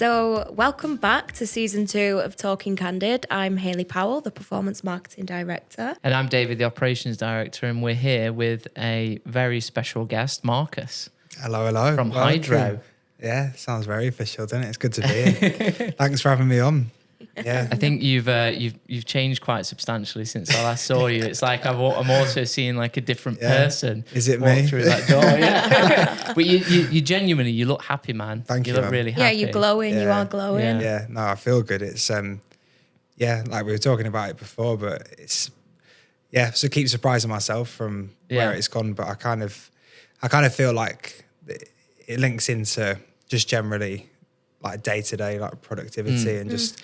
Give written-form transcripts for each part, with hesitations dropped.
So welcome back to season 2 of Talking Candid. I'm Hayley Powell, the Performance Marketing Director. And I'm David, the Operations Director, and we're here with a very special guest, Marcus. Hello, hello. From Hydro. Yeah, sounds very official, doesn't it? It's good to be here. Thanks for having me on. Yeah, I think you've changed quite substantially since I last saw you. It's like I'm also seeing like a different person. Is it walk me? through that door? Yeah. But you genuinely, you look happy, man. Thank you, look man. really Yeah, happy. you're glowing. You Yeah. are glowing. yeah. No, I feel good. It's like we were talking about it before, but it's so I keep surprising myself from where it's gone. But I kind of feel like it links into just generally like day to day like productivity and just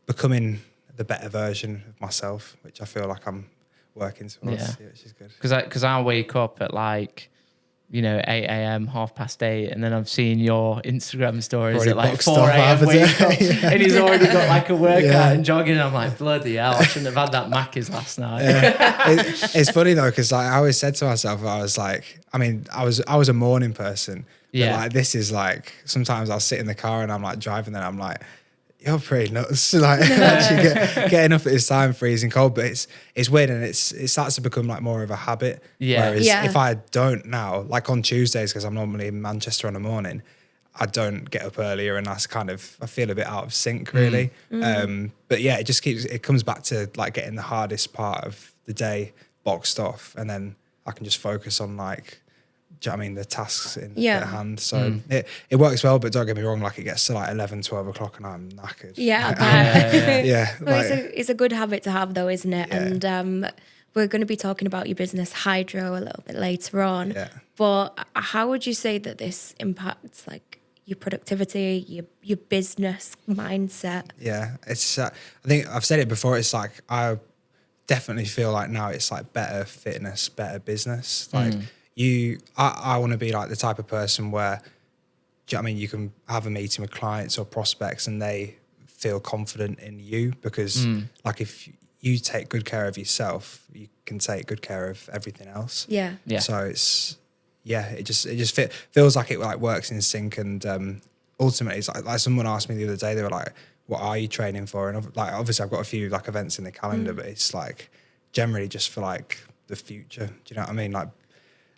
becoming the better version of myself, which I feel like I'm working towards, which is good. Because I wake up at like, 8 a.m, 8:30, and then I've seen your Instagram stories Already at like boxed 4 off a.m. half a wake up, day. and he's already got like a workout Yeah. and jogging. And I'm like, bloody hell, I shouldn't have had that Macca's last night. It's funny though, because like, I always said to myself, I was a morning person. But Yeah. like this is like sometimes I'll sit in the car and I'm like driving and I'm like, you're pretty nuts. Like actually getting up at this time, freezing cold, but it's weird and it starts to become like more of a habit. Yeah. Whereas Yeah. if I don't now, like on Tuesdays, because I'm normally in Manchester on the morning, I don't get up earlier and I feel a bit out of sync really. But yeah, it comes back to like getting the hardest part of the day boxed off and then I can just focus on like, do you know what I mean, the tasks at hand. So it works well, but don't get me wrong, like it gets to like 11, 12 o'clock and I'm knackered. Yeah, I bet. Yeah. Well, like, it's a good habit to have though, isn't it? Yeah. And we're going to be talking about your business Hydro a little bit later on. Yeah. But how would you say that this impacts like your productivity, your business mindset? yeah, it's, I think I've said it before, it's like, I definitely feel like now it's like better fitness, better business. Like I want to be like the type of person where, do you know what I mean, you can have a meeting with clients or prospects and they feel confident in you because like if you take good care of yourself, you can take good care of everything else. Yeah. Yeah. So it just feels like it like works in sync and ultimately it's like someone asked me the other day, they were like, what are you training for? And like obviously I've got a few like events in the calendar, but it's like generally just for like the future. Do you know what I mean? Like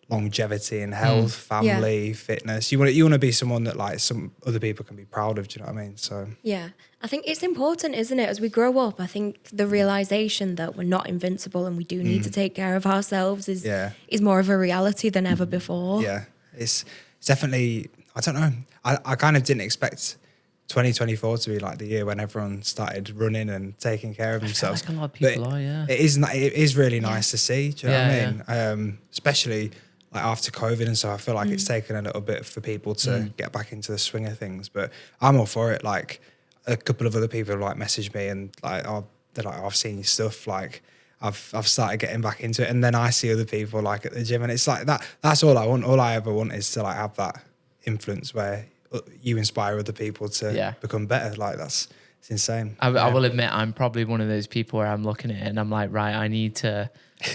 longevity and health, family, fitness. You want to be someone that like some other people can be proud of. Do you know what I mean? So Yeah. I think it's important, isn't it? As we grow up, I think the realization that we're not invincible and we do need to take care of ourselves is more of a reality than ever before. yeah, it's definitely, I don't know. I kind of didn't expect 2024 to be like the year when everyone started running and taking care of themselves. Like a lot of people are, yeah. It is really nice to see. Do you know what I mean? Especially like after COVID and so I feel like it's taken a little bit for people to get back into the swing of things, but I'm all for it. Like a couple of other people like messaged me and like, they're like, I've seen your stuff. Like I've started getting back into it. And then I see other people like at the gym and it's like that's all I want. All I ever want is to like have that influence where you inspire other people to become better. Like it's insane. I will admit I'm probably one of those people where I'm looking at it and I'm like, right, I need to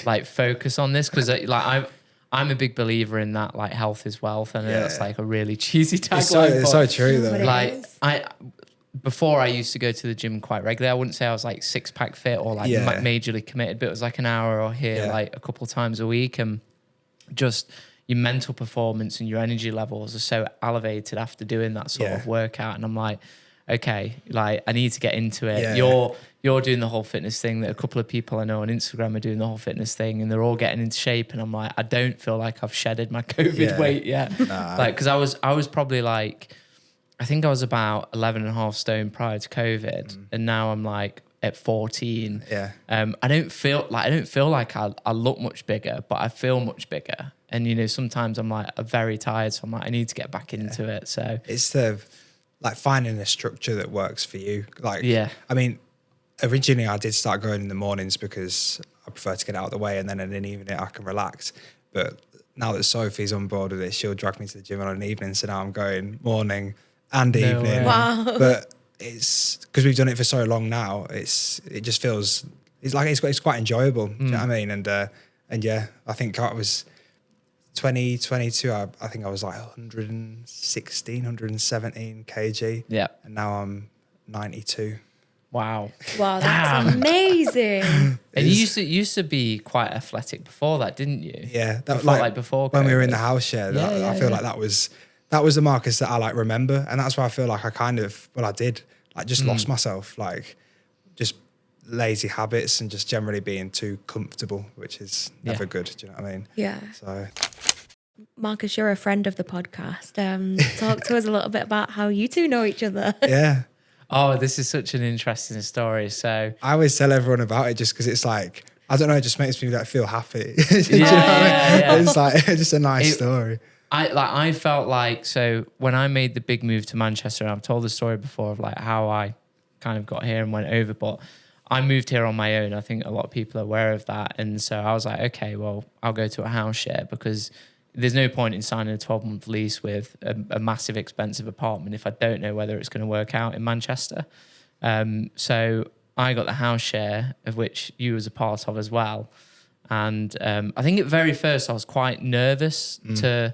like focus on this because like I'm a big believer in that like health is wealth. I know that's like a really cheesy tagline. It's so true though. Like before I used to go to the gym quite regularly. I wouldn't say I was like 6-pack fit or like majorly committed, but it was like an hour or here like a couple of times a week and just your mental performance and your energy levels are so elevated after doing that sort of workout. And I'm like, okay, like I need to get into it. Yeah. You're doing the whole fitness thing that a couple of people I know on Instagram are doing the whole fitness thing and they're all getting into shape. And I'm like, I don't feel like I've shedded my COVID weight yet. Like, cause I was probably like, I think I was about 11.5 stone prior to COVID. And now I'm like at 14. Yeah. I don't feel like I look much bigger, but I feel much bigger. And, sometimes I'm like, I'm very tired. So I'm like, I need to get back into it. So it's like finding a structure that works for you. Like, I mean, originally I did start going in the mornings because I prefer to get out of the way and then in an evening I can relax. But now that Sophie's on board with it, she'll drag me to the gym on an evening. So now I'm going morning and evening. Way. Wow. But it's because we've done it for so long now. It just feels it's quite enjoyable. Do you know what I mean? And yeah, I think 2022, I think I was like 116, 117 kg. Yeah. And now I'm 92. Wow. Wow, that's amazing. And you used to be quite athletic before that, didn't you? Yeah. That, like before when we were in COVID. the house share, Yeah, I feel like that was the Marcus that I like remember. And that's why I feel like I did like just lost myself, like just lazy habits and just generally being too comfortable, which is never good. Do you know what I mean? Yeah. So, Marcus, you're a friend of the podcast. Talk to us a little bit about how you two know each other. yeah. Oh, this is such an interesting story. So I always tell everyone about it just because it's like, I don't know, it just makes me like feel happy. Yeah. It's like just a nice story. I felt like, so when I made the big move to Manchester, and I've told the story before of like how I kind of got here and went over, but I moved here on my own. I think a lot of people are aware of that. And so I was like, okay, well, I'll go to a house share because there's no point in signing a 12-month lease with a massive expensive apartment if I don't know whether it's going to work out in Manchester. So I got the house share, of which you was a part of as well. And I think at very first I was quite nervous to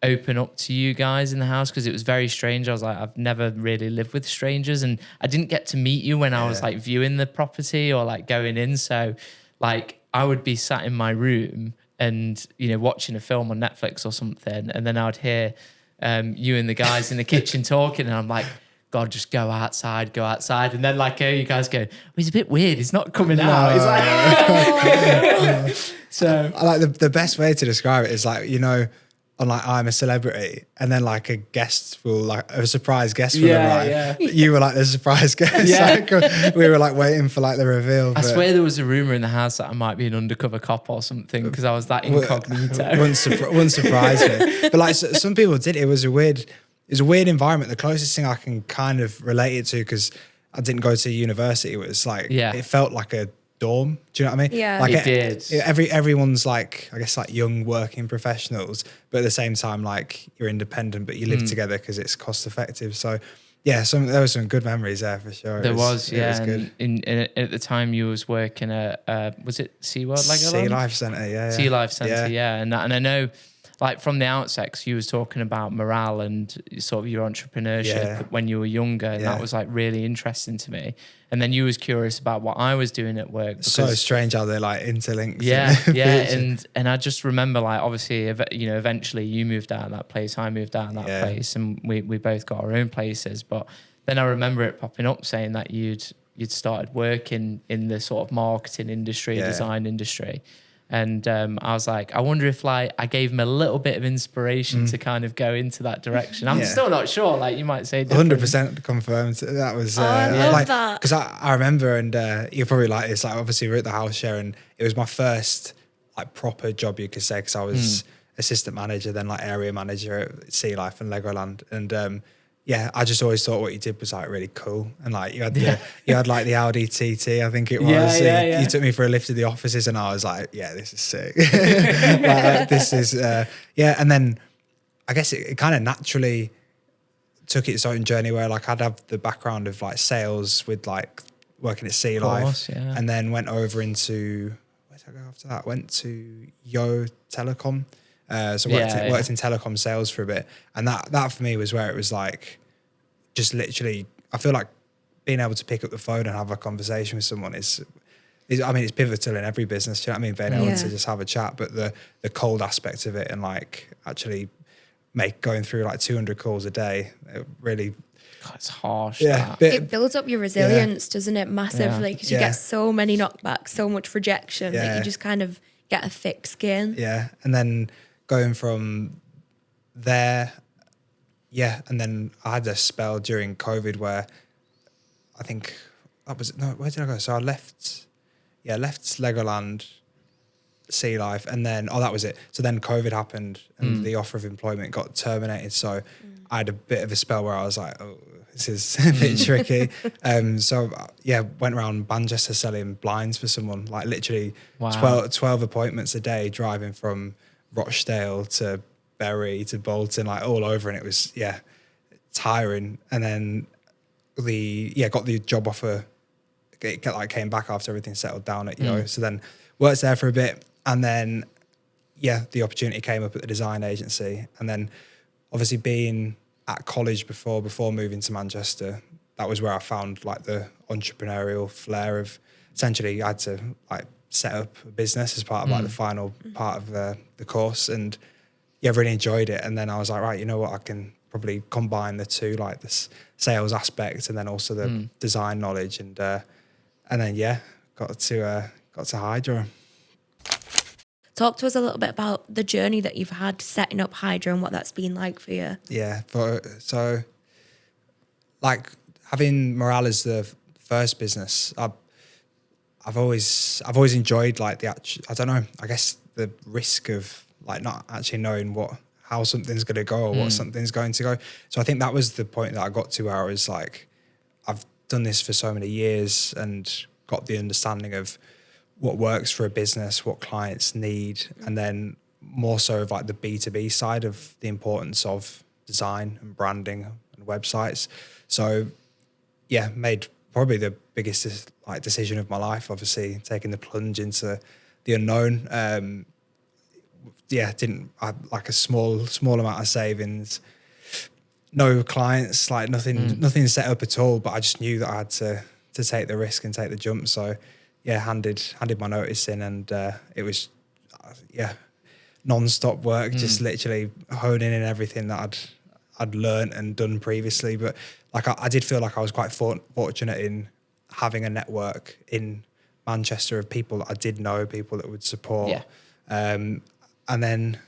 open up to you guys in the house because it was very strange. I was like, I've never really lived with strangers, and I didn't get to meet you when I was like viewing the property or like going in. So like I would be sat in my room and, you know, watching a film on Netflix or something, and then I would hear you and the guys in the kitchen talking, and I'm like, God, just go outside. And then like, you guys go, well, he's a bit weird. He's not coming out. He's like, so I like the best way to describe it is like, you know, on like I'm a Celebrity, and then like a surprise guest will arrive. Yeah. You were like the surprise guest. Yeah. Like, we were like waiting for like the reveal. I swear there was a rumor in the house that I might be an undercover cop or something because I was that incognito. Wouldn't surprise me. But like some people did. It was a weird environment. The closest thing I can kind of relate it to, because I didn't go to university, was like it felt like a dorm. Do you know what I mean? Yeah. Like It did. Everyone's like, I guess like young working professionals, but at the same time like you're independent, but you live together because it's cost effective. So yeah, there were some good memories there for sure. There was It was good. And at the time you was working at was it SeaWorld Legoland? Sea Life Centre, yeah. Sea Life Centre, yeah. And I know, like from the outset, 'cause you was talking about morale and sort of your entrepreneurship when you were younger, and that was like really interesting to me. And then you was curious about what I was doing at work. So strange how they're like interlinked. Yeah. And I just remember, like, obviously, you know, eventually you moved out of that place, I moved out of that place, and we both got our own places. But then I remember it popping up saying that you'd started working in the sort of marketing industry, design industry. And I was like, I wonder if like I gave him a little bit of inspiration to kind of go into that direction. I'm still not sure. Like you might say, 100% confirmed. That was I love like that. because I remember, and you're probably like this. Like obviously we're at the house share, and it was my first like proper job, you could say, because I was assistant manager, then like area manager at Sea Life and Legoland, and I just always thought what you did was like really cool. And like you had like the Audi TT, I think it was. You took me for a lift to the offices, and I was like, yeah, this is sick. This is and then I guess it kind of naturally took its own journey where like I'd have the background of like sales with like working at Sea Life, and then went over into, where did I go after that? Went to Yo Telecom. So worked in telecom sales for a bit, and that for me was where it was like, just literally, I feel like being able to pick up the phone and have a conversation with someone is I mean, it's pivotal in every business. Do you know what I mean? Being able to just have a chat, but the cold aspect of it, and like actually going through like 200 calls a day, it really. God, it's harsh. Yeah, it builds up your resilience, doesn't it? Massively, because you get so many knockbacks, so much rejection that you just kind of get a thick skin. Yeah, and then going from there, and then I had a spell during COVID where I think where did I go? So I left Legoland, Sea Life, and then that was it. So then COVID happened, and the offer of employment got terminated. So I had a bit of a spell where I was like, oh, this is a bit tricky. So went around Manchester selling blinds for someone, like literally 12 appointments a day, driving from Rochdale to Bury to Bolton, like all over, and it was tiring. And then got the job offer. It like came back after everything settled down at Yo. So then worked there for a bit, and then the opportunity came up at the design agency. And then obviously being at college before moving to Manchester, that was where I found like the entrepreneurial flair of, essentially I had to like set up a business as part of like the final part of the course, and really enjoyed it. And then I was like, right, you know what, I can probably combine the two, like this sales aspect and then also the design knowledge, and then got to Hydro. Talk to us a little bit about the journey that you've had setting up Hydro and what that's been like for you. Yeah, so like having Mörale as the first business, I've always enjoyed like I don't know, I guess the risk of like not actually knowing how something's going to go or what something's going to go. So I think that was the point that I got to where I was like, I've done this for so many years and got the understanding of what works for a business, what clients need, and then more so of like the B2B side of the importance of design and branding and websites. So yeah, made probably the biggest like decision of my life, obviously taking the plunge into the unknown. I like a small amount of savings, no clients, like nothing set up at all, but I just knew that I had to take the risk and take the jump. So yeah, handed my notice in, and it was non-stop work, just literally honing in everything that I'd learned and done previously. But like I did feel like I was quite fortunate in having a network in Manchester of people that I did know, people that would support. And then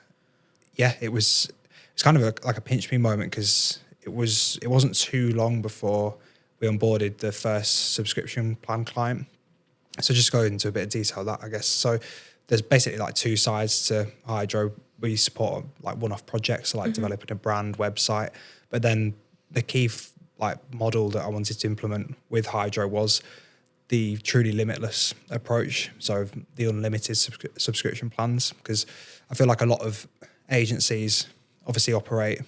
it was kind of like a pinch me moment, because it wasn't too long before we onboarded the first subscription plan client. So just go into a bit of detail that, I guess. So there's basically like two sides to Hydro. We support like one-off projects, so like developing a brand website. But then the key model that I wanted to implement with Hydro was the truly limitless approach. So the unlimited subscription plans, because I feel like a lot of agencies obviously operate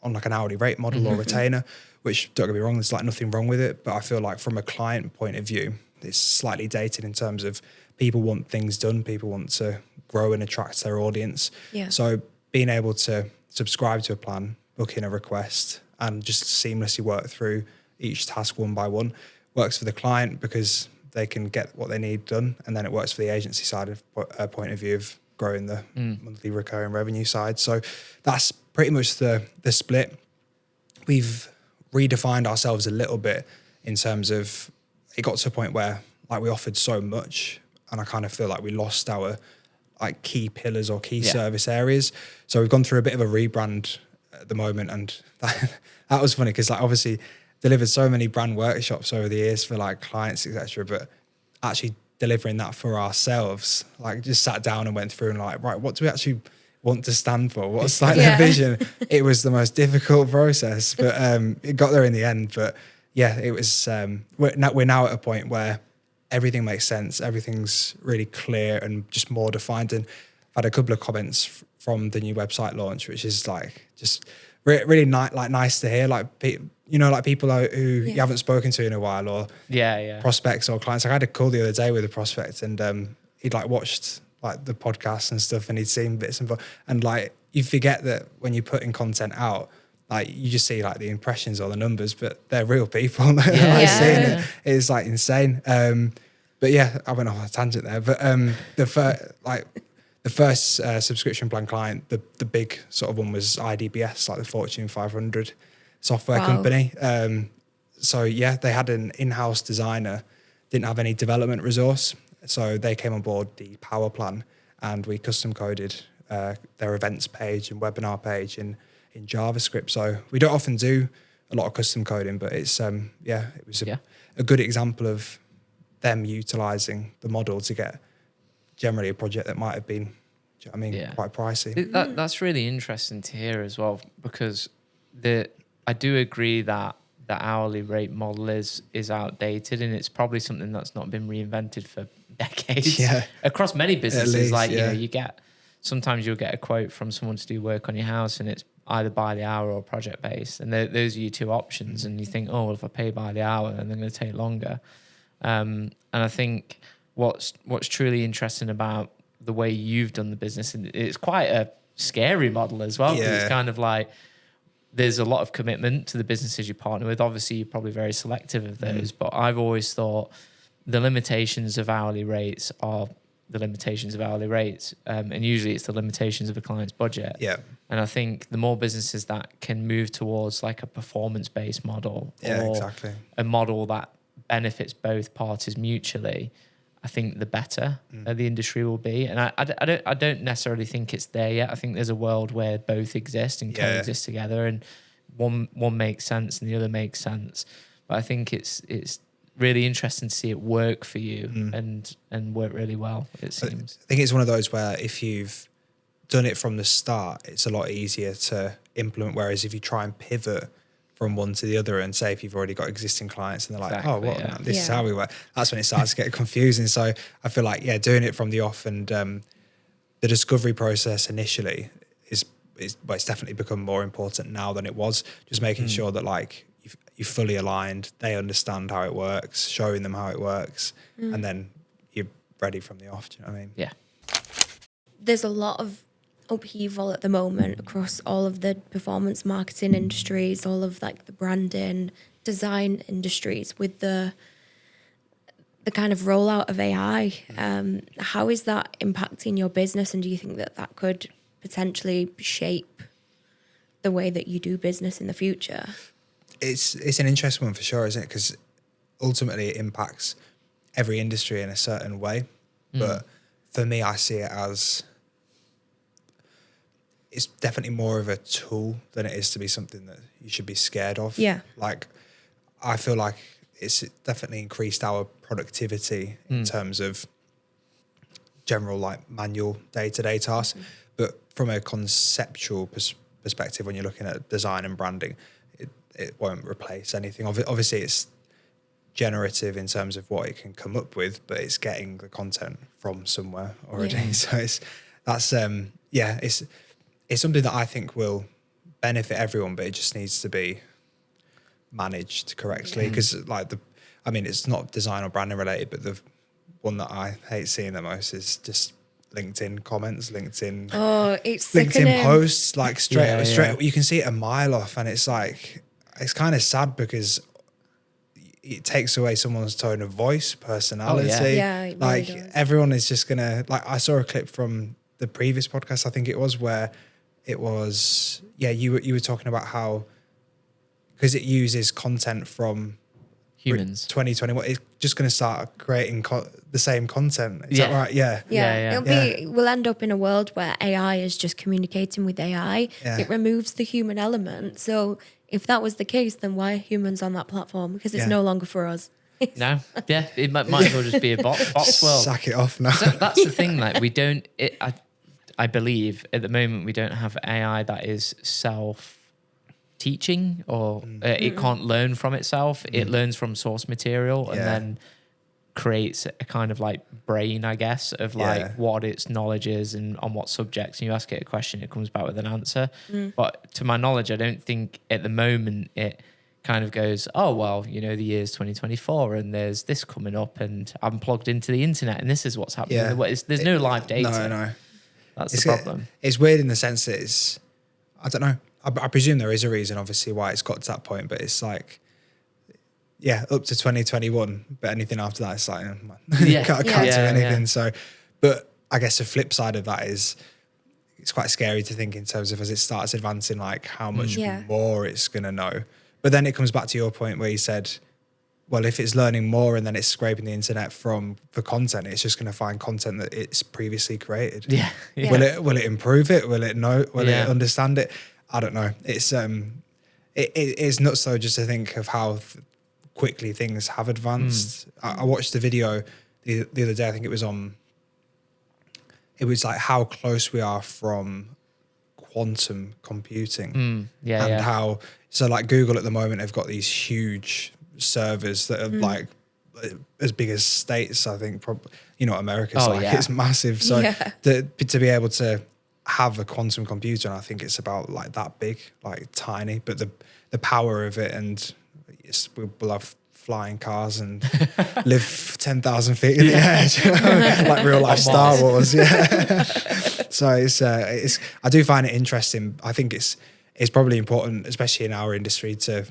on like an hourly rate model or retainer, which, don't get me wrong, there's like nothing wrong with it. But I feel like from a client point of view, it's slightly dated in terms of people want things done. People want to grow and attract their audience. Yeah. So being able to subscribe to a plan, book in a request, and just seamlessly work through each task one by one works for the client because they can get what they need done. And then it works for the agency side of point of view of growing the monthly recurring revenue side. So that's pretty much the split. We've redefined ourselves a little bit in terms of, it got to a point where like we offered so much, and I kind of feel like we lost our like key pillars or key service areas. So we've gone through a bit of a rebrand at the moment, and that was funny because like obviously delivered so many brand workshops over the years for like clients, etc. But actually delivering that for ourselves, like just sat down and went through and like, right, what do we actually want to stand for? What's like the vision? It was the most difficult process, but it got there in the end. But yeah, it was. We're now at a point where everything makes sense. Everything's really clear and just more defined. And I've had a couple of comments from the new website launch, which is like just really nice to hear. Like like people who you haven't spoken to in a while, or prospects or clients. Like I had a call the other day with a prospect, and he'd like watched like the podcast and stuff, and he'd seen bits and like you forget that when you're putting content out, like you just see like the impressions or the numbers, but they're real people. Seeing it is like insane. But yeah, I went off a tangent there. But the first subscription plan client, the big sort of one was IDBS, like the Fortune 500 software company. So yeah, they had an in-house designer, didn't have any development resource. So they came on board the Power Plan, and we custom coded their events page and webinar page in JavaScript. So we don't often do a lot of custom coding, but it's it was a good example of them utilizing the model to get generally a project that might have been, quite pricey. That's really interesting to hear as well, because I do agree that the hourly rate model is outdated, and it's probably something that's not been reinvented for decades across many businesses. Least, sometimes you'll get a quote from someone to do work on your house, and it's either by the hour or project based, and those are your two options. And you think, oh, well, if I pay by the hour, then they're going to take longer. And I think what's truly interesting about the way you've done the business, and it's quite a scary model as well. 'Cause it's kind of like there's a lot of commitment to the businesses you partner with. Obviously, you're probably very selective of those, but I've always thought the limitations of hourly rates are the limitations of hourly rates, and usually it's the limitations of a client's budget. Yeah. And I think the more businesses that can move towards like a performance-based model, or exactly, a model that benefits both parties mutually, I think the better the industry will be. And I don't necessarily think it's there yet. I think there's a world where both exist and coexist together, and one makes sense and the other makes sense. But I think it's really interesting to see it work for you and work really well, it seems. I think it's one of those where if you've done it from the start, it's a lot easier to implement. Whereas if you try and pivot from one to the other, and say if you've already got existing clients and they're like, this is how we work, that's when it starts to get confusing. So I feel like, doing it from the off, and the discovery process initially is it's definitely become more important now than it was. Just making sure that like you're fully aligned, they understand how it works, showing them how it works, and then you're ready from the off. Do you know what I mean? Yeah. There's a lot of upheaval at the moment across all of the performance marketing industries, all of like the branding, design industries, with the kind of rollout of AI. How is that impacting your business, and do you think that could potentially shape the way that you do business in the future? It's an interesting one for sure, isn't it? Because ultimately it impacts every industry in a certain way. But for me, I see it as it's definitely more of a tool than it is to be something that you should be scared of. Yeah. Like, I feel like it's definitely increased our productivity in terms of general, like, manual day-to-day tasks. But from a conceptual perspective, when you're looking at design and branding, it won't replace anything. Obviously, it's generative in terms of what it can come up with, but it's getting the content from somewhere already. Yeah. So it's something that I think will benefit everyone, but it just needs to be managed correctly. Because it's not design or branding related, but the one that I hate seeing the most is just LinkedIn comments, LinkedIn posts, like straight. You can see it a mile off, and it's like, it's kind of sad because it takes away someone's tone of voice, personality. It like really does. Everyone is just gonna, like, I saw a clip from the previous podcast, I think it was, where it was, you were talking about how, because it uses content from humans 2021, it's just going to start creating the same content. Is that right? We'll end up in a world where AI is just communicating with AI. It removes the human element. So if that was the case, then why are humans on that platform? Because it's no longer for us. No, it might as well just be a box world. Sack it off now. So that's the thing. Like, we don't. I believe at the moment we don't have AI that is self-teaching, or it can't learn from itself. It learns from source material and then creates a kind of like brain, I guess, of like what its knowledge is and on what subjects. And you ask it a question, it comes back with an answer. But to my knowledge, I don't think at the moment it kind of goes, oh, well, the year's 2024 and there's this coming up and I'm plugged into the internet and this is what's happening. There's no live data. No. That's the problem. It's weird in the sense that it's, I don't know. I presume there is a reason, obviously, why it's got to that point, but it's like, up to 2021, but anything after that, it's like, can't do anything. So, but I guess the flip side of that is, it's quite scary to think in terms of, as it starts advancing, like how much more it's going to know. But then it comes back to your point where you said, well, if it's learning more and then it's scraping the internet for content, it's just going to find content that it's previously created. Yeah. Will it improve it? Will it know? Will it understand it? I don't know. It's it's nuts though, just to think of how quickly things have advanced. I watched the video the other day. I think it was like how close we are from quantum computing. How, so like Google at the moment have got these huge servers that are like as big as states, I think. America's it's massive. So to be able to have a quantum computer, and I think it's about like that big, like tiny, but the power of it, and we'll have fly in cars and live 10,000 feet in the air, do you know? Like real life Star Wars. Yeah. So it's I do find it interesting. I think it's probably important, especially in our industry, to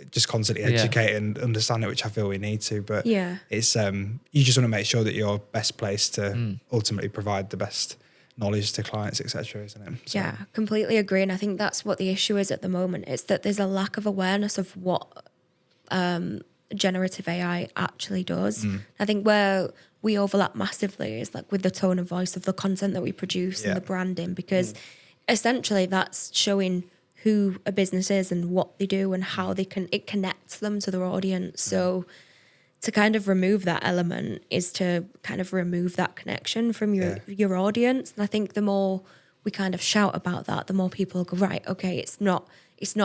just constantly educate and understand it, which I feel we need to. But it's you just want to make sure that you're best placed to ultimately provide the best knowledge to clients, etc., isn't it? So. Yeah, completely agree. And I think that's what the issue is at the moment. It's that there's a lack of awareness of what generative AI actually does. I think where we overlap massively is like with the tone of voice of the content that we produce and the branding, because essentially that's showing who a business is and what they do and how it connects them to their audience. So to kind of remove that element is to kind of remove that connection from your audience. And I think the more we kind of shout about that, the more people go, right, okay, it's not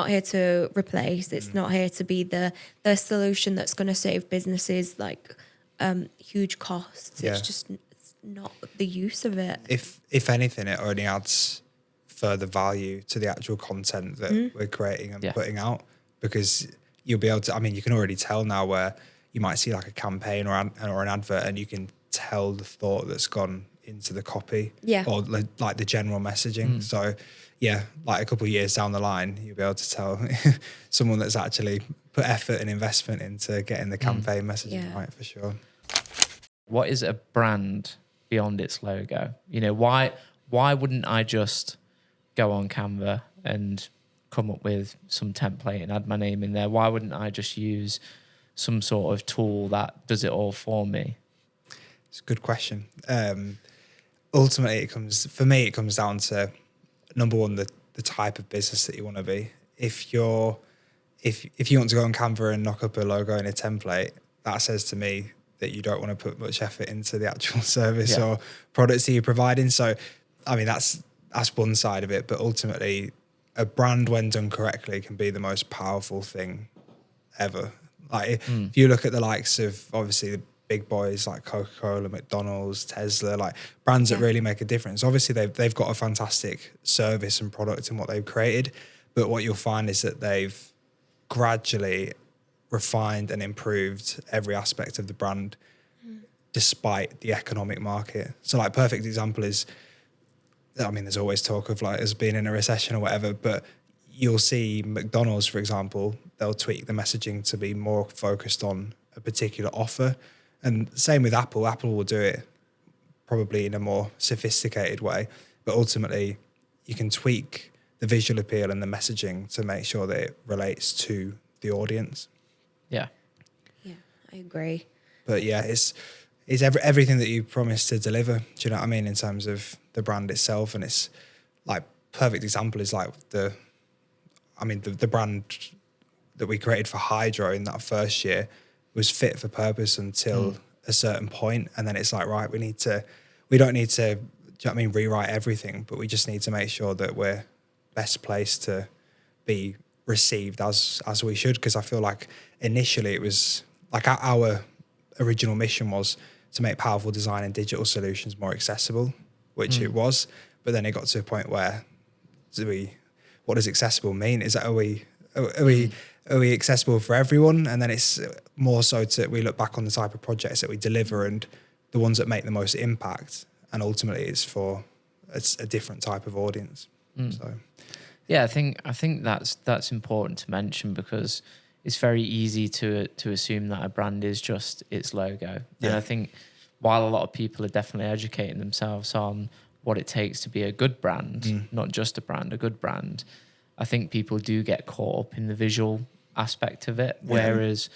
here to replace, it's not here to be the solution that's going to save businesses like huge costs. It's just not the use of it. If anything, it only adds further value to the actual content that we're creating and putting out, because you'll be able to, I mean, you can already tell now where you might see like a campaign or an advert and you can tell the thought that's gone into the copy or like the general messaging. So yeah, like a couple of years down the line, you'll be able to tell someone that's actually put effort and investment into getting the campaign messaging right, for sure. What is a brand beyond its logo? You know, why wouldn't I just go on Canva and come up with some template and add my name in there? Why wouldn't I just use some sort of tool that does it all for me? It's a good question. Ultimately, it comes down to, number one, the type of business that you want to be. If you want to go on Canva and knock up a logo in a template, that says to me that you don't want to put much effort into the actual service or products that you're providing. So, I mean, that's one side of it. But ultimately, a brand, when done correctly, can be the most powerful thing ever. Like if you look at the likes of, obviously, the big boys like Coca-Cola, McDonald's, Tesla, like brands that really make a difference. Obviously, they've got a fantastic service and product in what they've created, but what you'll find is that they've gradually refined and improved every aspect of the brand despite the economic market. So like perfect example is, I mean, there's always talk of like us being in a recession or whatever, but you'll see McDonald's, for example, they'll tweak the messaging to be more focused on a particular offer. And same with Apple. Apple will do it probably in a more sophisticated way, but ultimately you can tweak the visual appeal and the messaging to make sure that it relates to the audience. Yeah, I agree. But yeah, it's everything that you promise to deliver. Do you know what I mean? In terms of the brand itself, and it's like perfect example is like the brand that we created for Hydro in that first year was fit for purpose until a certain point, and then it's like, right, we don't need to, do you know what I mean, rewrite everything, but we just need to make sure that we're best placed to be received as we should. Because I feel like initially it was like our original mission was to make powerful design and digital solutions more accessible, which it was, but then it got to a point where what does accessible mean? Is that are we accessible for everyone? And then it's more so we look back on the type of projects that we deliver and the ones that make the most impact, and ultimately it's a different type of audience. So yeah, I think that's important to mention, because it's very easy to assume that a brand is just its logo. And I think while a lot of people are definitely educating themselves on what it takes to be a good brand, not just a brand, a good brand, I think people do get caught up in the visual aspect of it. Whereas,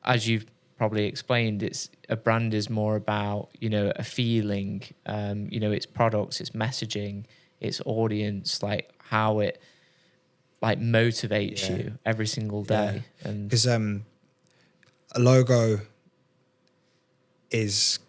as you've probably explained, a brand is more about, a feeling, its products, its messaging, its audience, like how it like motivates you every single day. And because a logo is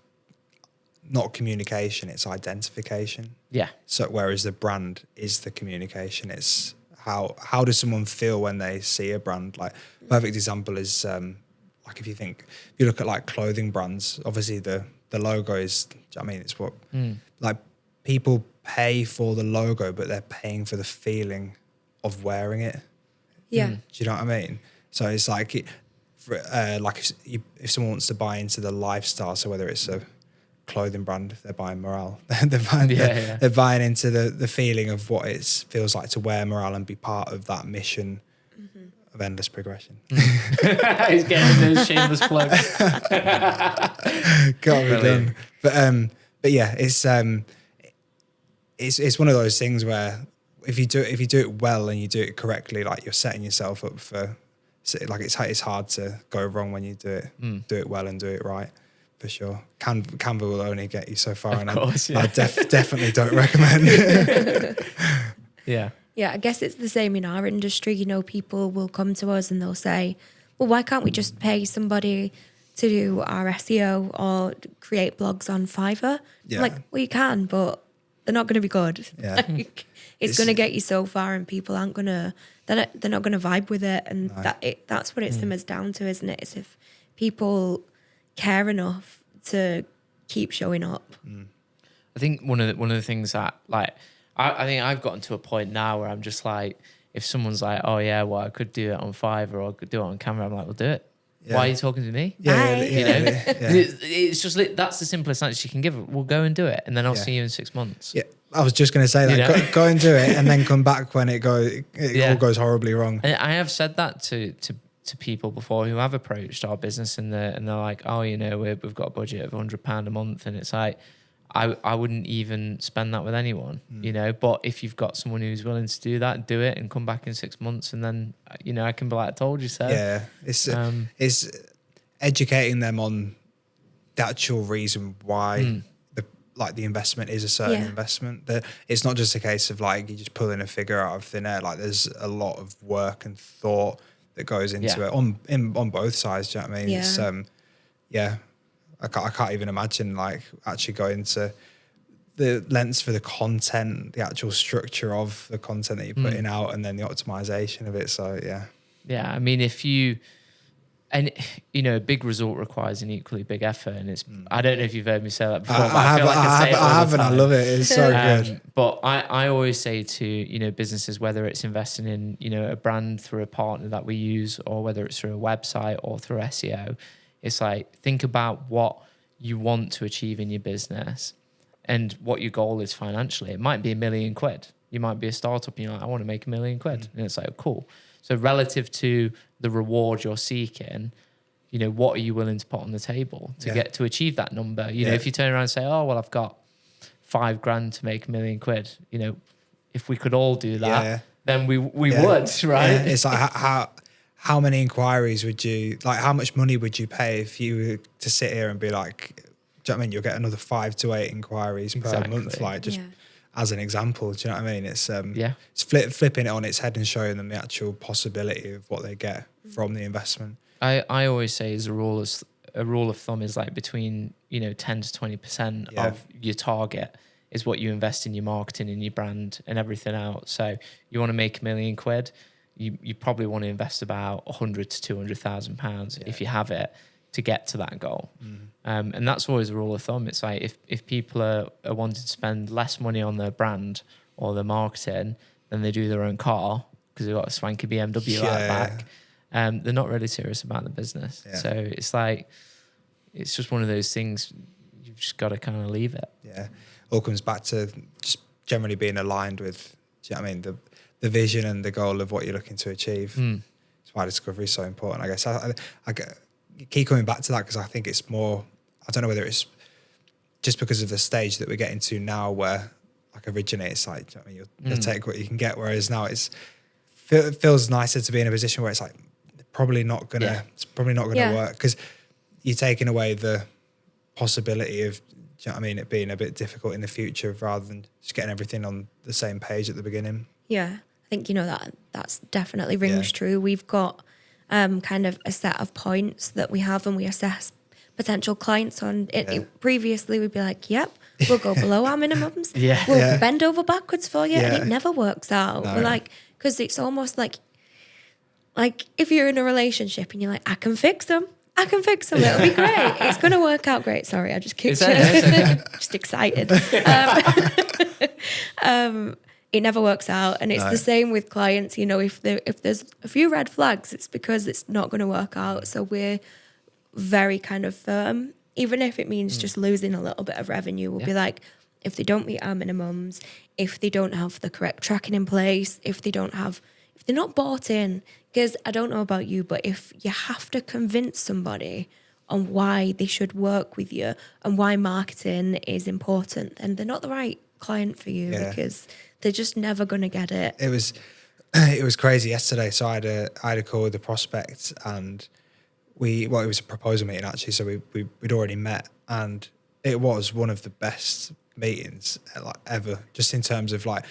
not communication, it's identification. Yeah. So whereas the brand is the communication, it's how does someone feel when they see a brand? Like perfect example is like if you look at like clothing brands, obviously the logo is, it's what like people pay for the logo, but they're paying for the feeling of wearing it. Yeah. Do you know what I mean? So it's like like if someone wants to buy into the lifestyle, so whether it's a clothing brand, if they're buying Mörale, they're buying into the feeling of what it feels like to wear Mörale and be part of that mission of endless progression. He's getting those shameless plugs. Gotta be done. But yeah, it's one of those things where if you do it well and you do it correctly, like you're setting yourself up for, like it's hard to go wrong when you do it well and do it right. For sure. Canva will only get you so far. Of course, yeah. I definitely don't recommend it. Yeah. Yeah, I guess it's the same in our industry. You know, people will come to us and they'll say, well, why can't we just pay somebody to do our SEO or create blogs on Fiverr? Yeah. I'm like, well, you can, but they're not going to be good. Yeah. Like, it's going to get you so far and people aren't going to, they're not going to vibe with it. And that's what it simmers down to, isn't it? It's if people care enough to keep showing up. I think one of the things that, like, I think I've gotten to a point now where I'm just like, if someone's like, oh yeah, well, I could do it on Fiverr or I could do it on camera, I'm like, well, do it. Yeah. Why are you talking to me? Yeah, you know, it's just that's the simplest answer you can give. We'll go and do it, and then I'll see you in 6 months. Yeah, I was just going to say that. You know? Go and do it, and then come back when it all goes horribly wrong. And I have said that to people before who have approached our business, and they're like, oh, you know, we've got a budget of £100 a month, and it's like, I wouldn't even spend that with anyone, you know. But if you've got someone who's willing to do that, do it and come back in 6 months, and then, you know, I can be like, I told you so. Yeah, it's educating them on the actual reason why the investment is a certain investment. That it's not just a case of like you just pulling a figure out of thin air. Like there's a lot of work and thought that goes into it on both sides. Do you know what I mean? Yeah. It's, I can't even imagine like actually going to the lengths for the content, the actual structure of the content that you're putting out, and then the optimization of it. So yeah. I mean, a big result requires an equally big effort, and it's. I don't know if you've heard me say that before. I haven't. I love it. It's so good. But I always say to businesses, whether it's investing in a brand through a partner that we use, or whether it's through a website or through SEO. It's like, think about what you want to achieve in your business and what your goal is financially. It might be £1 million. You might be a startup and you're like, I want to make £1 million. And it's like, cool. So relative to the reward you're seeking, what are you willing to put on the table to get to achieve that number? You know, if you turn around and say, oh, well, I've got £5,000 to make £1 million, if we could all do that, then we would, right? Yeah. It's like, how many inquiries would you, like how much money would you pay if you were to sit here and be like, do you know what I mean? You'll get another 5 to 8 inquiries per month, like just as an example. Do you know what I mean? It's it's flipping it on its head and showing them the actual possibility of what they get from the investment. I always say as a rule of thumb is like between 10 to 20% of your target is what you invest in your marketing and your brand and everything else. So you want to make £1 million. You probably want to invest about £100,000 to £200,000 if you have it to get to that goal. And that's always a rule of thumb. It's like if people are wanting to spend less money on their brand or their marketing than they do their own car because they've got a swanky BMW out back, they're not really serious about the business. So it's like, it's just one of those things. You've just got to kind of leave it. Yeah. All comes back to just generally being aligned with, do you know what I mean? The vision and the goal of what you're looking to achieve. That's why discovery is so important. I guess I keep coming back to that because I think it's more, I don't know whether it's just because of the stage that we're getting to now where like originally it's like, do you know what I mean, you'll take what you can get, whereas now it feels nicer to be in a position where it's like it's probably not gonna work because you're taking away the possibility of, do you know what I mean, it being a bit difficult in the future rather than just getting everything on the same page at the beginning. Yeah, I think, that's definitely rings true. We've got kind of a set of points that we have and we assess potential clients on. Previously, we'd be like, yep, we'll go below our minimums. We'll bend over backwards for you. And it never works out. No. We're like, because it's almost like if you're in a relationship and you're like, I can fix them. It'll be great. It's going to work out great. Sorry, I just kicked you. Just excited. it never works out. And it's the same with clients. You know, if there's a few red flags, it's because it's not going to work out. So we're very kind of firm, even if it means just losing a little bit of revenue. We'll be like, if they don't meet our minimums, if they don't have the correct tracking in place, if they're not bought in, because I don't know about you, but if you have to convince somebody on why they should work with you and why marketing is important, then they're not the right client for you, because they're just never going to get it. It was crazy yesterday. So I had a call with the prospect, and it was a proposal meeting actually. So we'd already met, and it was one of the best meetings like ever, just in terms of like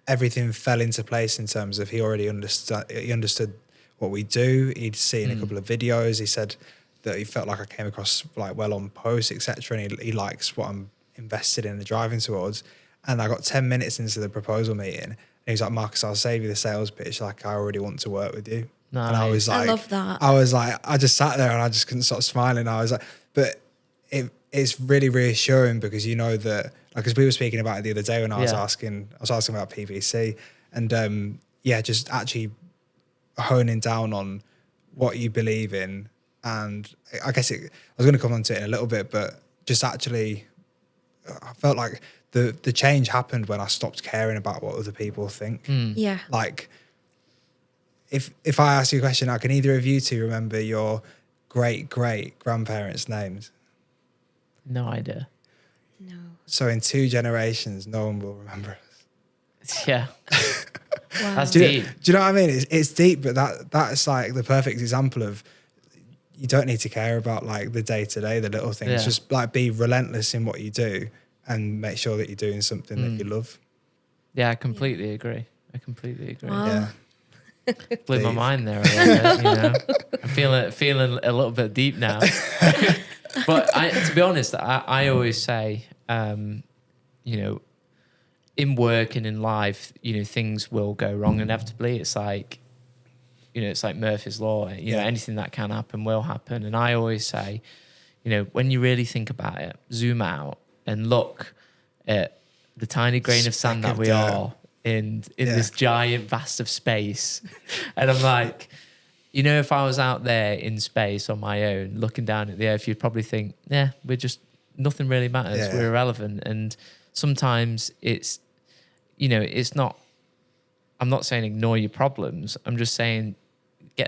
everything fell into place in terms of he understood what we do. He'd seen a couple of videos. He said that he felt like I came across like well on post, etc. And he likes what I'm invested in and driving towards. And I got 10 minutes into the proposal meeting, and he was like, Marcus, I'll save you the sales pitch. Like, I already want to work with you. Nice. And I was like, I love that. I was like, I just sat there and I just couldn't stop smiling. I was like, but it's really reassuring, because you know that, like, because we were speaking about it the other day when I was asking about PVC, and just actually honing down on what you believe in. And I guess I was going to come on to it in a little bit, but just actually, I felt like the change happened when I stopped caring about what other people think. Yeah. Like, if I ask you a question, now, can either of you two remember your great-great-grandparents' names? No idea. No. So in 2 generations, no one will remember us. Yeah. Wow. That's Do deep. you know what I mean? It's deep, but that's like the perfect example of, you don't need to care about like the day-to-day, the little things. Yeah. Just like be relentless in what you do and make sure that you're doing something that you love. Yeah, I completely agree. Wow. Yeah. Blew my Deep. mind there a little bit, you know. I'm feeling a little bit deep now. But to be honest, I always say, you know, in work and in life, you know, things will go wrong inevitably. It's like, you know, it's like Murphy's Law. You know, anything that can happen will happen. And I always say, you know, when you really think about it, zoom out and look at the tiny grain of sand that we are in this giant vast of space. And I'm like, you know, if I was out there in space on my own, looking down at the earth, you'd probably think, yeah, nothing really matters. Yeah. We're irrelevant. And sometimes it's, you know, I'm not saying ignore your problems. I'm just saying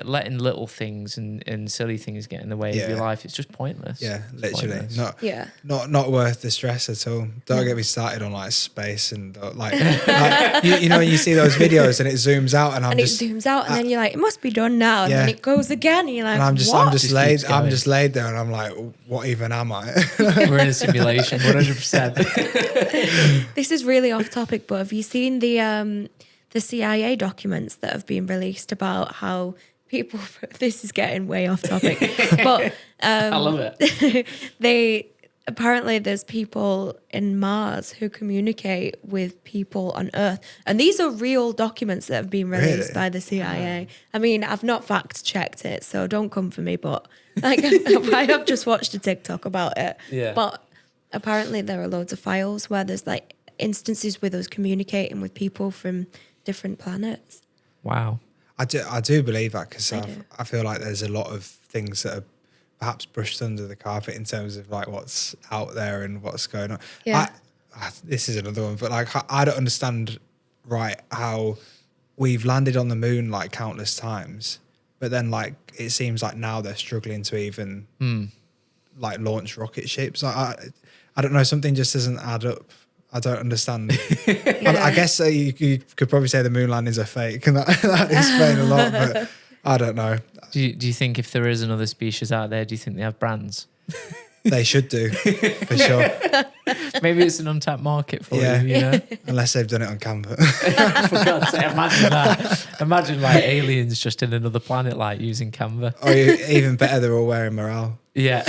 letting little things and silly things get in the way of your life. It's just pointless. Yeah, It's literally. pointless. Not worth the stress at all. Don't get me started on like space and like you know, when you see those videos and it zooms out and it zooms out and then you're like, it must be done now. And then it goes again. And you're like, and I'm just Just laid there and I'm like, what even am I? We're in a simulation, 100%. This is really off topic, but have you seen the CIA documents that have been released about how people, this is getting way off topic, but I love it. Apparently there's people in Mars who communicate with people on Earth, and these are real documents that have been released by the CIA. I mean, I've not fact checked it, so don't come for me, but like I have just watched a TikTok about it. Yeah. But apparently there are loads of files where there's like instances with us communicating with people from different planets. Wow. I do believe that, because I feel like there's a lot of things that are perhaps brushed under the carpet in terms of like what's out there and what's going on. Yeah. This is another one, but like I don't understand how we've landed on the moon like countless times, but then like it seems like now they're struggling to even like launch rocket ships. Like, I don't know, something just doesn't add up. I don't understand. I guess you could probably say the moon landings are fake, and that explains a lot, but I don't know. Do you think if there is another species out there, do you think they have brands? They should do, for sure. Maybe it's an untapped market for you, you know? Unless they've done it on Canva. For God's sake, imagine that. Imagine like aliens just in another planet, like using Canva. Or even better, they're all wearing Mörale. Yeah.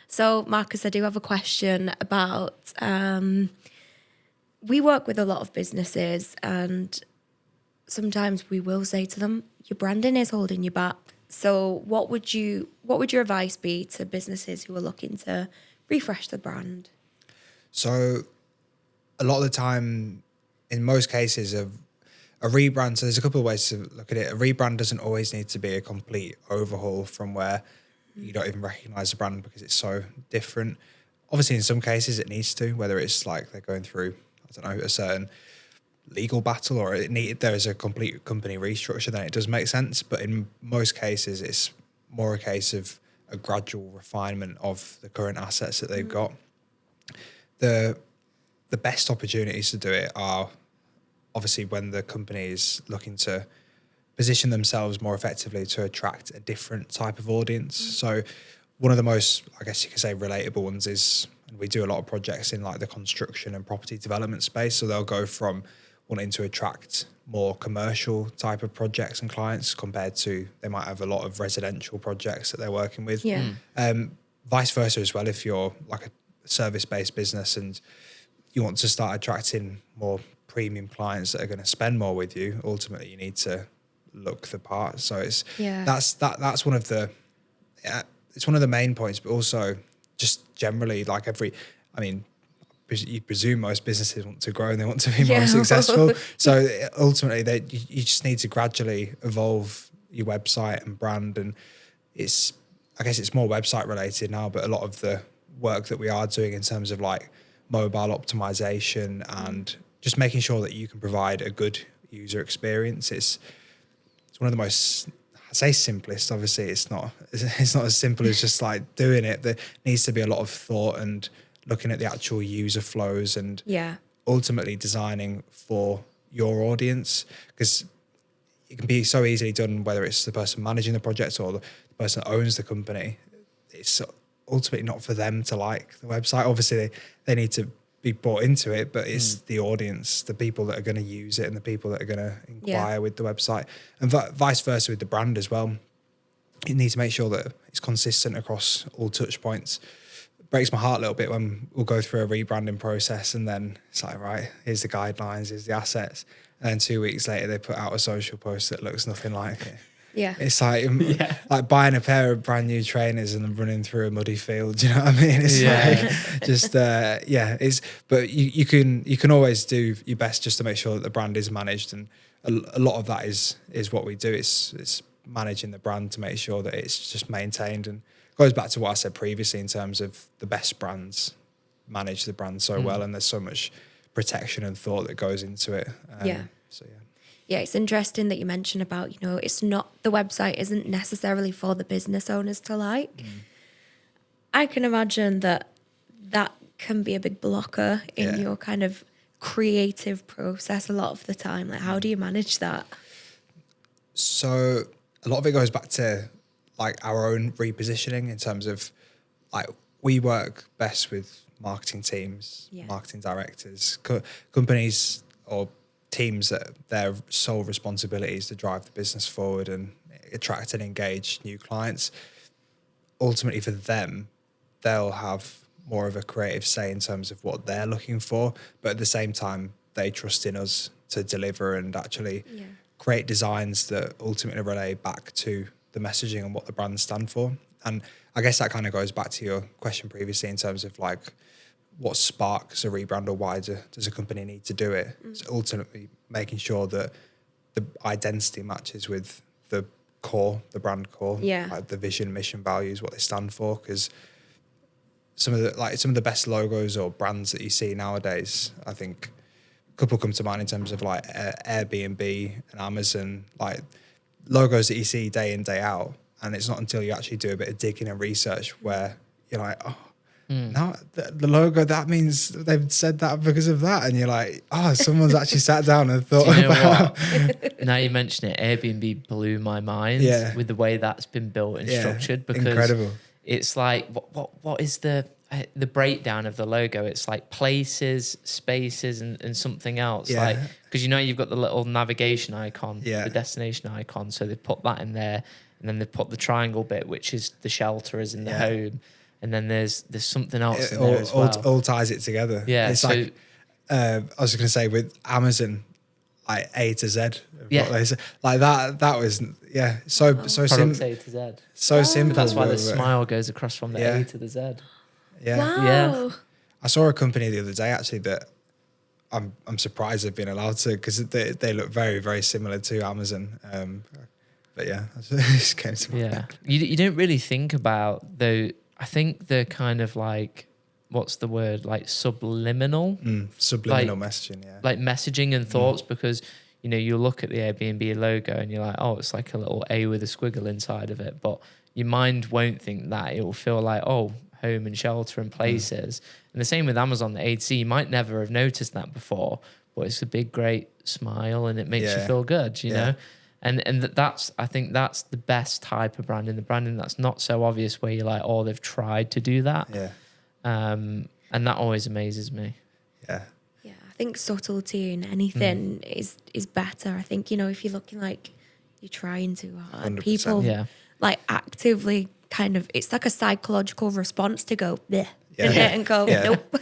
So, Marcus, I do have a question about, we work with a lot of businesses, and sometimes we will say to them, your branding is holding you back. So what would your advice be to businesses who are looking to refresh the brand? So a lot of the time, in most cases, a rebrand, so there's a couple of ways to look at it. A rebrand doesn't always need to be a complete overhaul from where you don't even recognize the brand because it's so different. Obviously, in some cases it needs to, whether it's like they're going through, I don't know, a certain legal battle or there is a complete company restructure, then it does make sense. But in most cases, it's more a case of a gradual refinement of the current assets that they've got. The best opportunities to do it are obviously when the company is looking to position themselves more effectively to attract a different type of audience. So one of the most, I guess you could say, relatable ones is, and we do a lot of projects in like the construction and property development space. So they'll go from wanting to attract more commercial type of projects and clients compared to they might have a lot of residential projects that they're working with. Vice versa as well. If you're like a service-based business and you want to start attracting more premium clients that are going to spend more with you, ultimately you need to look the part. So that's one of the it's one of the main points, but also just generally like you presume most businesses want to grow and they want to be more successful. So ultimately you just need to gradually evolve your website and brand. And I guess it's more website related now, but a lot of the work that we are doing in terms of like mobile optimization and just making sure that you can provide a good user experience. It's one of the most, I say simplest, obviously it's not as simple as just like doing it. There needs to be a lot of thought and looking at the actual user flows and ultimately designing for your audience, because it can be so easily done, whether it's the person managing the project or the person that owns the company. It's ultimately not for them to like the website. Obviously they need to be brought into it, but it's the audience, the people that are going to use it and the people that are going to inquire with the website, and vice versa with the brand as well. You need to make sure that it's consistent across all touch points. It breaks my heart a little bit when we'll go through a rebranding process and then it's like, right, here's the guidelines, here's the assets, and then 2 weeks later they put out a social post that looks nothing like it. It's like like buying a pair of brand new trainers and running through a muddy field. Do you know what I mean? It's like just it's, but you can always do your best just to make sure that the brand is managed, and a lot of that is what we do. It's managing the brand to make sure that it's just maintained, and goes back to what I said previously in terms of the best brands manage the brand so well, and there's so much protection and thought that goes into it. Yeah, it's interesting that you mentioned about, it's not, the website isn't necessarily for the business owners to like. I can imagine that can be a big blocker in your kind of creative process a lot of the time. Like, how do you manage that? So a lot of it goes back to like our own repositioning in terms of like, we work best with marketing teams, marketing directors, companies or teams that their sole responsibility is to drive the business forward and attract and engage new clients. Ultimately for them, they'll have more of a creative say in terms of what they're looking for, but at the same time they trust in us to deliver and actually create designs that ultimately relay back to the messaging and what the brands stand for. And I guess that kind of goes back to your question previously in terms of like what sparks a rebrand, or why does a company need to do it? So ultimately making sure that the identity matches with the core, the brand core, like the vision, mission, values, what they stand for. Because some of the best logos or brands that you see nowadays, I think a couple come to mind in terms of like Airbnb and Amazon, like logos that you see day in, day out. And it's not until you actually do a bit of digging and research where you're like, oh, no, the logo, that means they've said that because of that. And you're like, oh, someone's actually sat down and thought about what? Now you mention it, Airbnb blew my mind with the way that's been built and structured, because incredible. It's like, what is the breakdown of the logo? It's like places, spaces, and something else. Like, because you've got the little navigation icon, the destination icon. So they put that in there, and then they put the triangle bit, which is the shelter, as in the home. And then there's something else in there as well. All ties it together. Yeah. It's like, I was going to say with Amazon, like A to Z. What they say. Like that was, so simple. A to Z. So simple. That's why the smile goes across from the A to the Z. Yeah. Wow. Yeah. I saw a company the other day actually that I'm surprised they've been allowed to, because they look very, very similar to Amazon. But yeah, it just came to mind. Yeah, you don't really think about though. I think the kind of like, what's the word, like subliminal, Subliminal messaging, yeah, like messaging and thoughts, because you know you look at the Airbnb logo and you're like, oh, it's like a little A with a squiggle inside of it, but your mind won't think that. It will feel like, oh, home and shelter and places. And the same with Amazon, the 8C, you might never have noticed that before, but it's a big, great smile and it makes you feel good, you know? And that's, I think that's the best type of branding, the branding that's not so obvious where you're like, oh, they've tried to do that. Yeah. And that always amazes me. Yeah. Yeah, I think subtlety in anything is better. I think, you know, if you're looking like you're trying too hard, 100%. people like actively kind of, it's like a psychological response to go, bleh, and go, nope.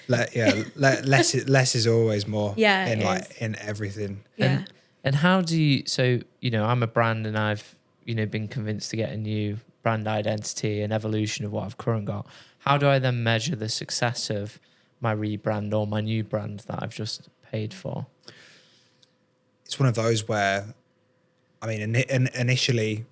Less is always more. Yeah, in everything. Yeah. And how do you, so, you know, I'm a brand and I've, you know, been convinced to get a new brand identity and evolution of what I've currently got. How do I then measure the success of my rebrand or my new brand that I've just paid for? It's one of those where, I mean, initially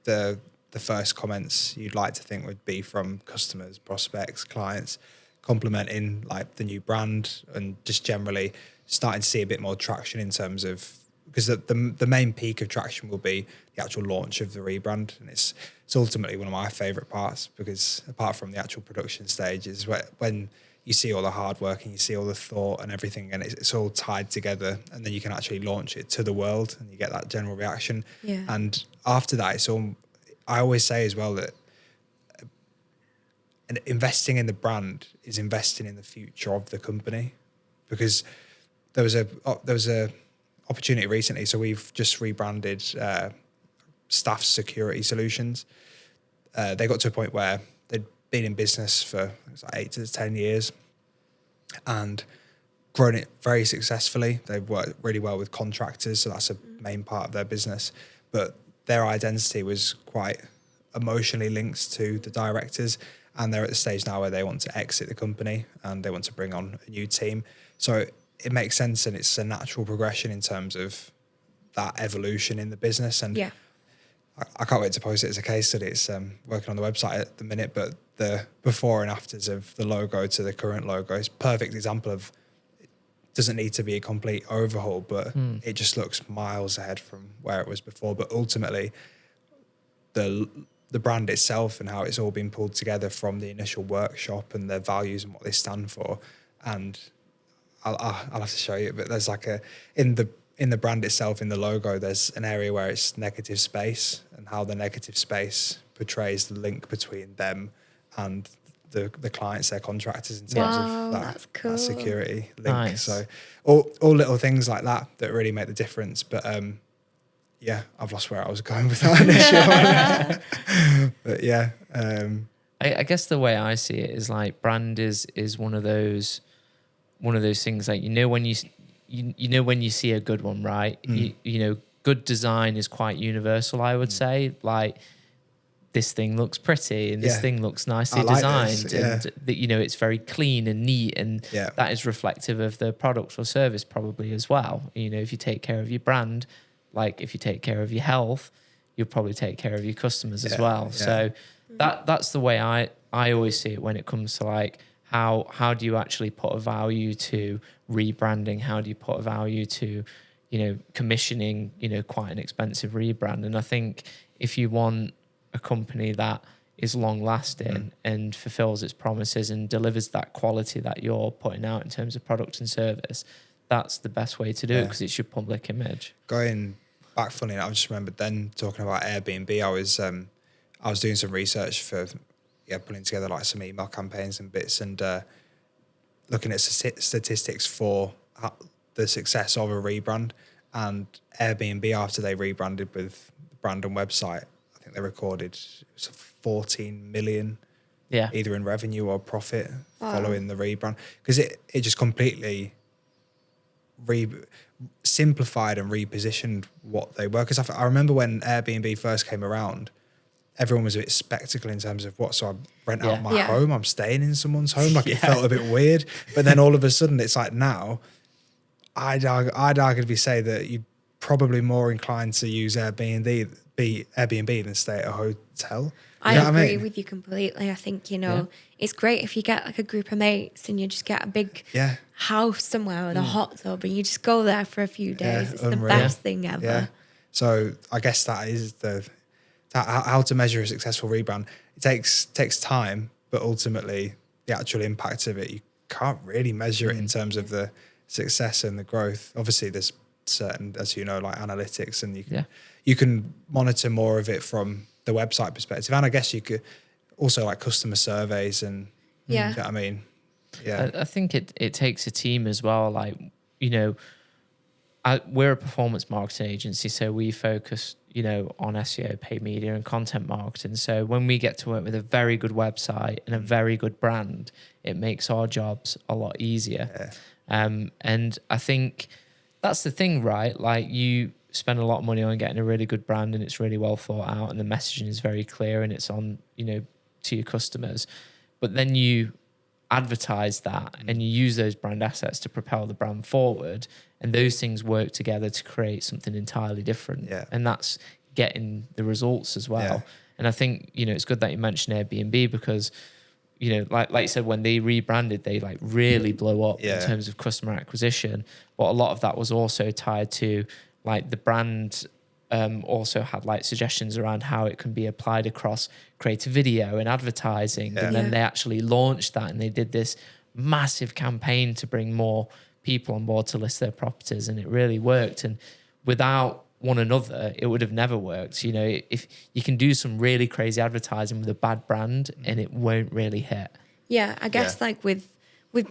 the first comments you'd like to think would be from customers, prospects, clients, complimenting like the new brand and just generally starting to see a bit more traction in terms of, because the main peak of traction will be the actual launch of the rebrand, and it's ultimately one of my favourite parts, because apart from the actual production stage is when you see all the hard work and you see all the thought and everything, and it's all tied together, and then you can actually launch it to the world and you get that general reaction. Yeah. And after that, it's all, I always say as well that investing in the brand is investing in the future of the company, because there was a opportunity recently. So we've just rebranded Staff Security Solutions. They got to a point where they'd been in business for like 8 to 10 years and grown it very successfully. They've worked really well with contractors, so that's a main part of their business. But their identity was quite emotionally linked to the directors, and they're at the stage now where they want to exit the company and they want to bring on a new team. So it makes sense, and it's a natural progression in terms of that evolution in the business. And I can't wait to post it as a case study. It's working on the website at the minute, but the before and afters of the logo to the current logo is a perfect example of, it doesn't need to be a complete overhaul, but it just looks miles ahead from where it was before. But ultimately, the brand itself and how it's all been pulled together from the initial workshop and their values and what they stand for. And I'll have to show you, but there's like in the brand itself, in the logo, there's an area where it's negative space, and how the negative space portrays the link between them and the clients, their contractors, in terms of that security link. Nice. So all little things like that really make the difference. But yeah, I've lost where I was going with that initial. But yeah, I guess the way I see it is like brand is one of those things, like, you know when you see a good one, right? You know, good design is quite universal, I would say. Like, this thing looks pretty and this thing looks nicely designed, and that, you know, it's very clean and neat, and that is reflective of the product or service probably as well. You know, if you take care of your brand, like if you take care of your health, you'll probably take care of your customers as well. So that's the way I always see it when it comes to like, how do you actually put a value to rebranding? How do you put a value to, you know, commissioning, you know, quite an expensive rebrand? And I think if you want a company that is long lasting and fulfills its promises and delivers that quality that you're putting out in terms of product and service, that's the best way to do it, because it's your public image. Going back, funny, I just remembered then talking about Airbnb, I was doing some research for pulling together like some email campaigns and bits, and looking at statistics for the success of a rebrand. And Airbnb, after they rebranded with the brand and website, I think they recorded 14 million either in revenue or profit following the rebrand, because it just completely simplified and repositioned what they were. Because I remember when Airbnb first came around, everyone was a bit spectacle in terms of so I rent out my Yeah. home, I'm staying in someone's home. Like it felt a bit weird. But then all of a sudden it's like now, I'd arguably say that you're probably more inclined to use Airbnb than stay at a hotel. I agree with you completely. I think, it's great if you get like a group of mates and you just get a big house somewhere with a hot tub and you just go there for a few days. It's unreal. The best thing ever. Yeah. So I guess that is how to measure a successful rebrand. It takes time, but ultimately the actual impact of it, you can't really measure it in terms of the success and the growth. Obviously there's certain, as you know, like analytics, and you can monitor more of it from the website perspective. And I guess you could also like customer surveys and you know what I mean? Yeah. I think it takes a team as well. Like, we're a performance marketing agency, so we focus, on SEO, paid media and content marketing. So when we get to work with a very good website and a very good brand, it makes our jobs a lot easier. Yeah. And I think that's the thing, right? Like you spend a lot of money on getting a really good brand and it's really well thought out and the messaging is very clear and it's on, to your customers. But then you advertise that and you use those brand assets to propel the brand forward, and those things work together to create something entirely different. Yeah. And that's getting the results as well. Yeah. And I think, it's good that you mentioned Airbnb because, like you said, when they rebranded, they like really blow up in terms of customer acquisition. But a lot of that was also tied to like the brand also had like suggestions around how it can be applied across creative video and advertising. And then they actually launched that and they did this massive campaign to bring more people on board to list their properties, and it really worked. And without one another, it would have never worked. If you can do some really crazy advertising with a bad brand and it won't really hit. Yeah, I guess like with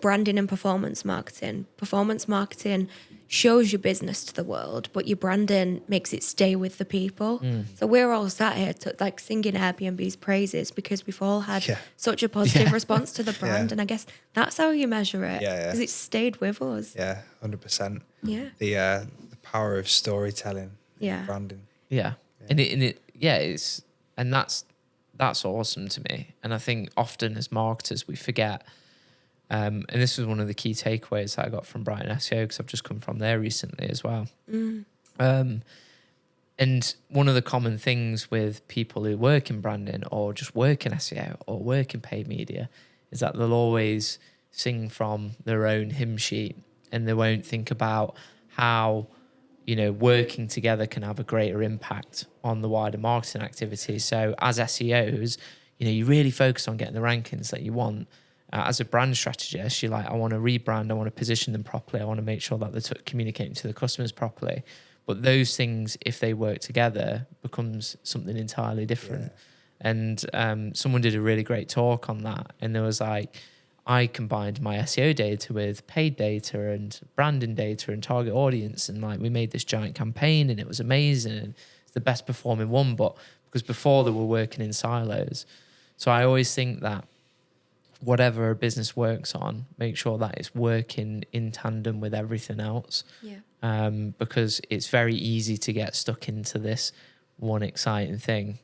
branding and performance marketing shows your business to the world, but your branding makes it stay with the people. So we're all sat here like singing Airbnb's praises because we've all had such a positive response to the brand. And I guess that's how you measure it, because it stayed with us. Yeah, 100%. Yeah. The power of storytelling, branding. Yeah. It's that's awesome to me. And I think often as marketers we forget. And this was one of the key takeaways that I got from Brighton SEO because I've just come from there recently as well. And one of the common things with people who work in branding or just work in SEO or work in paid media is that they'll always sing from their own hymn sheet and they won't think about how, working together can have a greater impact on the wider marketing activity. So as SEOs, you really focus on getting the rankings that you want. As a brand strategist, you're like, I want to rebrand, I want to position them properly, I want to make sure that they're communicating to the customers properly. But those things, if they work together, becomes something entirely different. Yeah. And someone did a really great talk on that. And there was like, I combined my SEO data with paid data and branding data and target audience. And like, we made this giant campaign and it was amazing. And it's the best performing one, but because before they were working in silos. So I always think that whatever a business works on, make sure that it's working in tandem with everything else. Yeah. Because it's very easy to get stuck into this one exciting thing,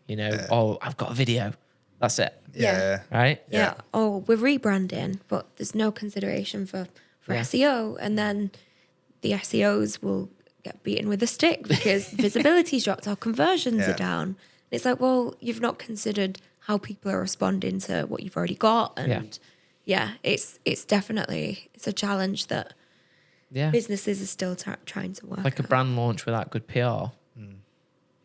oh, I've got a video. That's it. Yeah. Right? Yeah. Oh, we're rebranding, but there's no consideration for SEO. And then the SEOs will get beaten with a stick because visibility's dropped, our conversions are down. And it's like, well, you've not considered how people are responding to what you've already got. And it's definitely, it's a challenge that businesses are still trying to work like a brand launch without good PR.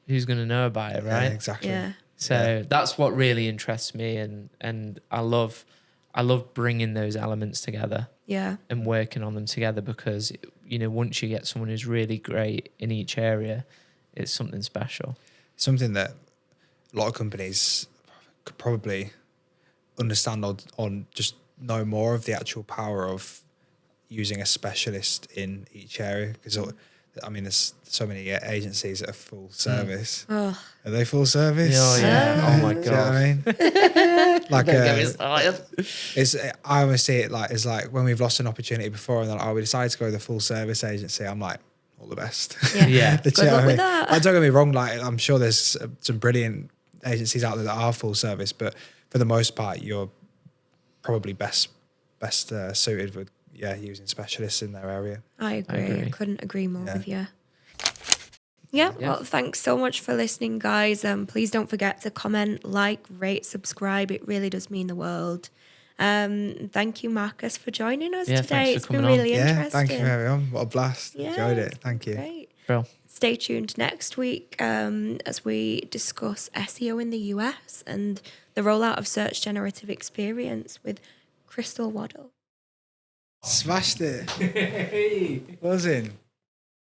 Who's going to know about it, right? Yeah, exactly. Yeah. So that's what really interests me. And I love bringing those elements together. Yeah. And working on them together because, once you get someone who's really great in each area, it's something special. Something that a lot of companies could probably understand or just know more of the actual power of using a specialist in each area. Because, there's so many agencies that are full service. Are they full service? Oh, yeah. Oh, my God. Do you know what I mean? Like, Don't get me started. I always see it like, it's like when we've lost an opportunity before and then, we decided to go with a full service agency. I'm like, all the best. Yeah. Good luck with that. Don't get me wrong. Like, I'm sure there's some brilliant agencies out there that are full service, but for the most part, you're probably best suited with using specialists in their area. I agree. I couldn't agree more with you. Yeah, well, thanks so much for listening, guys. Please don't forget to comment, like, rate, subscribe. It really does mean the world. Thank you, Marcus, for joining us today. It's been really interesting. Thank you, everyone. What a blast. Enjoyed it. Thank you. Great. Bro. Stay tuned next week as we discuss SEO in the US and the rollout of search generative experience with Crystal Waddle. Smashed it. Buzzing.